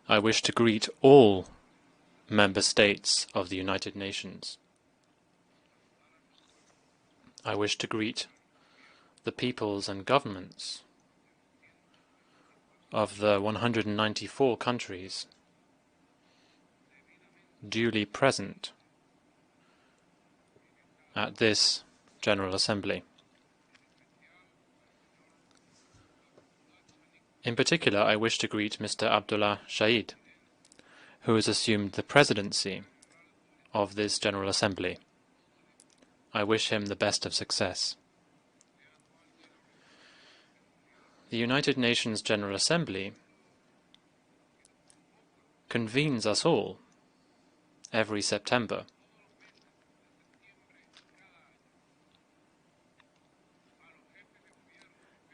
I wish to greet all member states of the United Nations. I wish to greet the peoples and governments of the 194 countries duly present at this General Assembly. In particular, I wish to greet Mr. Abdullah Shahid, who has assumed the presidency of this General Assembly. I wish him the best of success. The United Nations General Assembly convenes us all every September.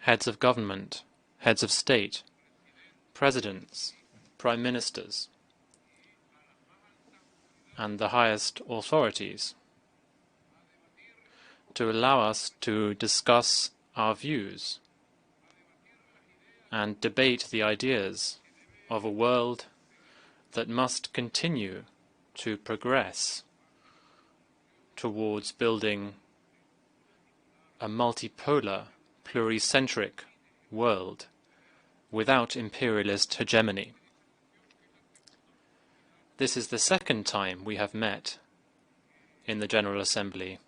Heads of government, heads of state, presidents, prime ministers, and the highest authorities, to allow us to discuss our views and debate the ideas of a world that must continue to progress towards building a multipolar, pluricentric world without imperialist hegemony. This is the second time we have met in the General Assembly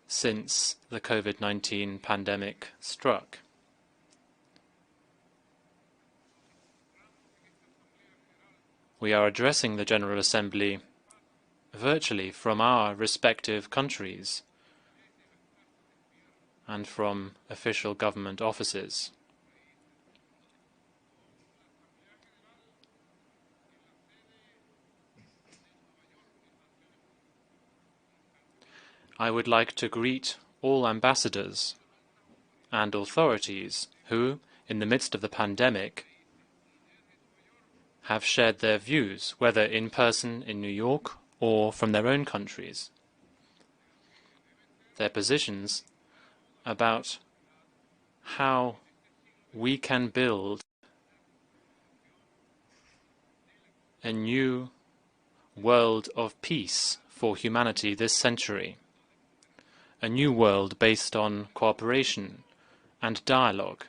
since the COVID-19 pandemic struck. We are addressing the General Assembly virtually from our respective countries and from official government offices. I would like to greet all ambassadors and authorities who, in the midst of the pandemic, have shared their views, whether in person in New York or from their own countries, their positions about how we can build a new world of peace for humanity this century, a new world based on cooperation and dialogue,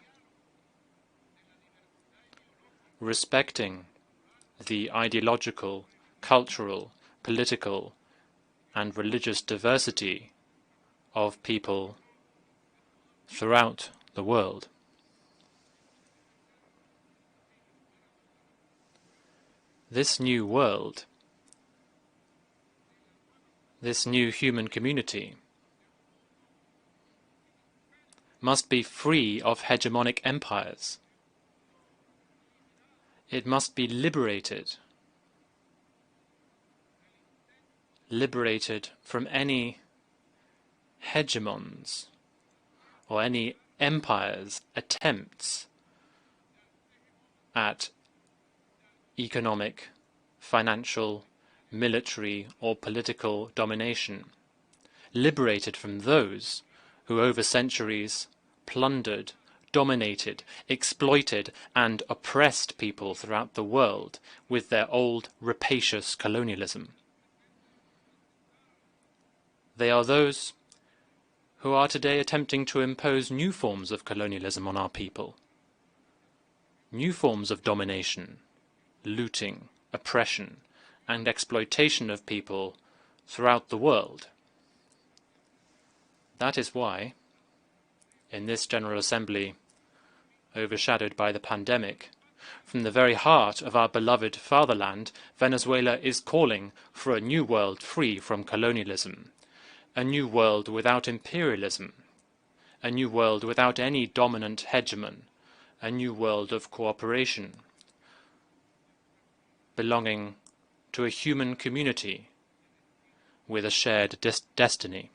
respecting the ideological, cultural, political, and religious diversity of people throughout the world. This new world, this new human community, must be free of hegemonic empires. It must be liberated from any hegemons or any empires' attempts at economic, financial, military, or political domination, liberated from those who over centuries plundered, dominated, exploited, and oppressed people throughout the world with their old rapacious colonialism. They are those who are today attempting to impose new forms of colonialism on our people, new forms of domination, looting, oppression, and exploitation of people throughout the world. That is why, in this General Assembly, overshadowed by the pandemic, from the very heart of our beloved fatherland, Venezuela is calling for a new world free from colonialism, a new world without imperialism, a new world without any dominant hegemon, a new world of cooperation, belonging to a human community with a shared destiny.